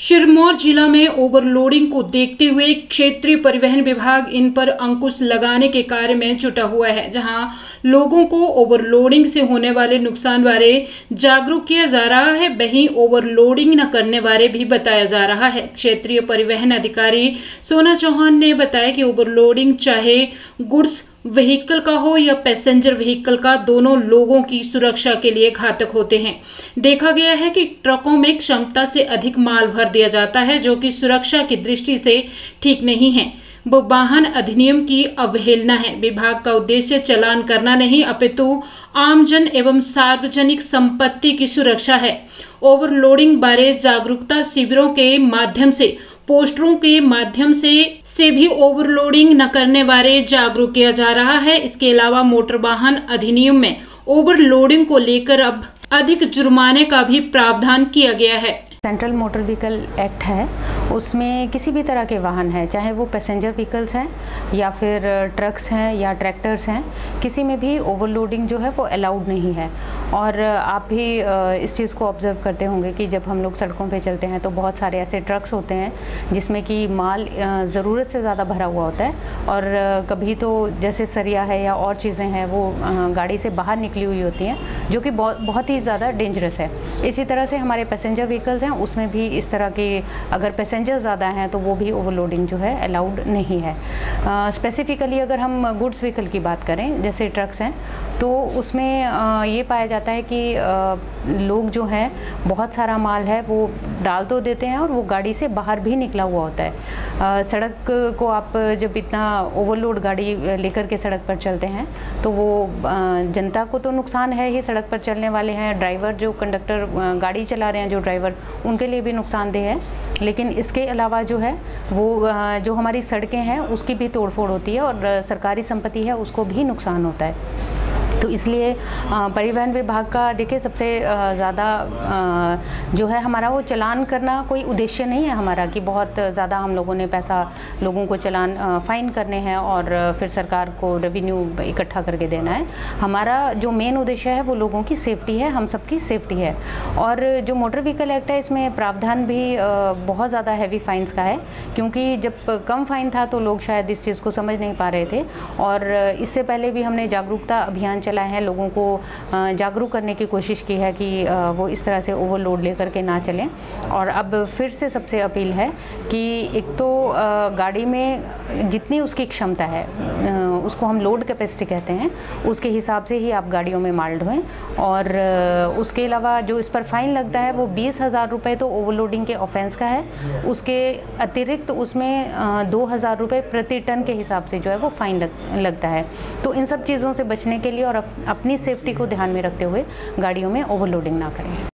सिरमौर जिला में ओवरलोडिंग को देखते हुए क्षेत्रीय परिवहन विभाग इन पर अंकुश लगाने के कार्य में जुटा हुआ है, जहां लोगों को ओवरलोडिंग से होने वाले नुकसान बारे जागरूक किया जा रहा है, वहीं ओवरलोडिंग न करने बारे भी बताया जा रहा है। क्षेत्रीय परिवहन अधिकारी सोना चौहान ने बताया कि ओवरलोडिंग चाहे गुड्स व्हीकल का हो या पैसेंजर व्हीकल का, दोनों लोगों की सुरक्षा के लिए घातक होते हैं। देखा गया है कि ट्रकों में क्षमता से अधिक माल भर दिया जाता है, जो कि सुरक्षा की दृष्टि से ठीक नहीं है। वो वाहन अधिनियम की अवहेलना है। विभाग का उद्देश्य चालान करना नहीं, अपितु आमजन एवं सार्वजनिक संपत्ति की सुरक्षा है। ओवरलोडिंग बारे जागरूकता शिविरों के माध्यम से, पोस्टरों के माध्यम से भी ओवरलोडिंग न करने बारे जागरूक किया जा रहा है। इसके अलावा मोटर वाहन अधिनियम में ओवरलोडिंग को लेकर अब अधिक जुर्माने का भी प्रावधान किया गया है। सेंट्रल मोटर व्हीकल एक्ट है, उसमें किसी भी तरह के वाहन हैं, चाहे वो पैसेंजर व्हीकल्स हैं या फिर ट्रक्स हैं या ट्रैक्टर्स हैं, किसी में भी ओवरलोडिंग जो है वो अलाउड नहीं है। और आप भी इस चीज़ को ऑब्जर्व करते होंगे कि जब हम लोग सड़कों पे चलते हैं तो बहुत सारे ऐसे ट्रक्स होते हैं जिसमें कि माल ज़रूरत से ज़्यादा भरा हुआ होता है, और कभी तो जैसे सरिया है या और चीज़ें हैं वो गाड़ी से बाहर निकली हुई होती हैं, जो कि बहुत ही ज़्यादा डेंजरस है। इसी तरह से हमारे पैसेंजर व्हीकल्स उसमें भी इस तरह के अगर पैसेंजर ज़्यादा हैं तो वो भी ओवरलोडिंग जो है अलाउड नहीं है। स्पेसिफिकली अगर हम गुड्स व्हीकल की बात करें, जैसे ट्रक्स हैं, तो उसमें ये पाया जाता है कि लोग जो हैं बहुत सारा माल है वो डाल तो देते हैं और वो गाड़ी से बाहर भी निकला हुआ होता है। सड़क को आप जब इतना ओवरलोड गाड़ी लेकर के सड़क पर चलते हैं तो वो जनता को तो नुकसान है ही, सड़क पर चलने वाले हैं, ड्राइवर जो कंडक्टर गाड़ी चला रहे हैं, जो ड्राइवर, उनके लिए भी नुकसानदेह है। लेकिन इसके अलावा जो है वो जो हमारी सड़कें हैं उसकी भी तोड़फोड़ होती है और सरकारी संपत्ति है उसको भी नुकसान होता है। तो इसलिए परिवहन विभाग का देखिए सबसे ज़्यादा जो है हमारा वो चालान करना कोई उद्देश्य नहीं है हमारा कि बहुत ज़्यादा हम लोगों ने पैसा लोगों को चालान फ़ाइन करने हैं और फिर सरकार को रेवेन्यू इकट्ठा करके देना है। हमारा जो मेन उद्देश्य है वो लोगों की सेफ्टी है, हम सबकी सेफ्टी है। और जो मोटर व्हीकल एक्ट है इसमें प्रावधान भी बहुत ज़्यादा हैवी फाइन्स का है, क्योंकि जब कम फाइन था तो लोग शायद इस चीज़ को समझ नहीं पा रहे थे। और इससे पहले भी हमने जागरूकता अभियान चलाए हैं, लोगों को जागरूक करने की कोशिश की है कि वो इस तरह से ओवरलोड लेकर के ना चलें। और अब फिर से सबसे अपील है कि एक तो गाड़ी में जितनी उसकी क्षमता है, उसको हम लोड कैपेसिटी कहते हैं, उसके हिसाब से ही आप गाड़ियों में माल ढोएं। और उसके अलावा जो इस पर फाइन लगता है वो 20,000 रुपये तो ओवरलोडिंग के ऑफेंस का है, उसके अतिरिक्त उसमें 2,000 रुपये प्रति टन के हिसाब से जो है वो फाइन लगता है। तो इन सब चीज़ों से बचने के लिए और अपनी सेफ्टी को ध्यान में रखते हुए गाड़ियों में ओवरलोडिंग ना करें।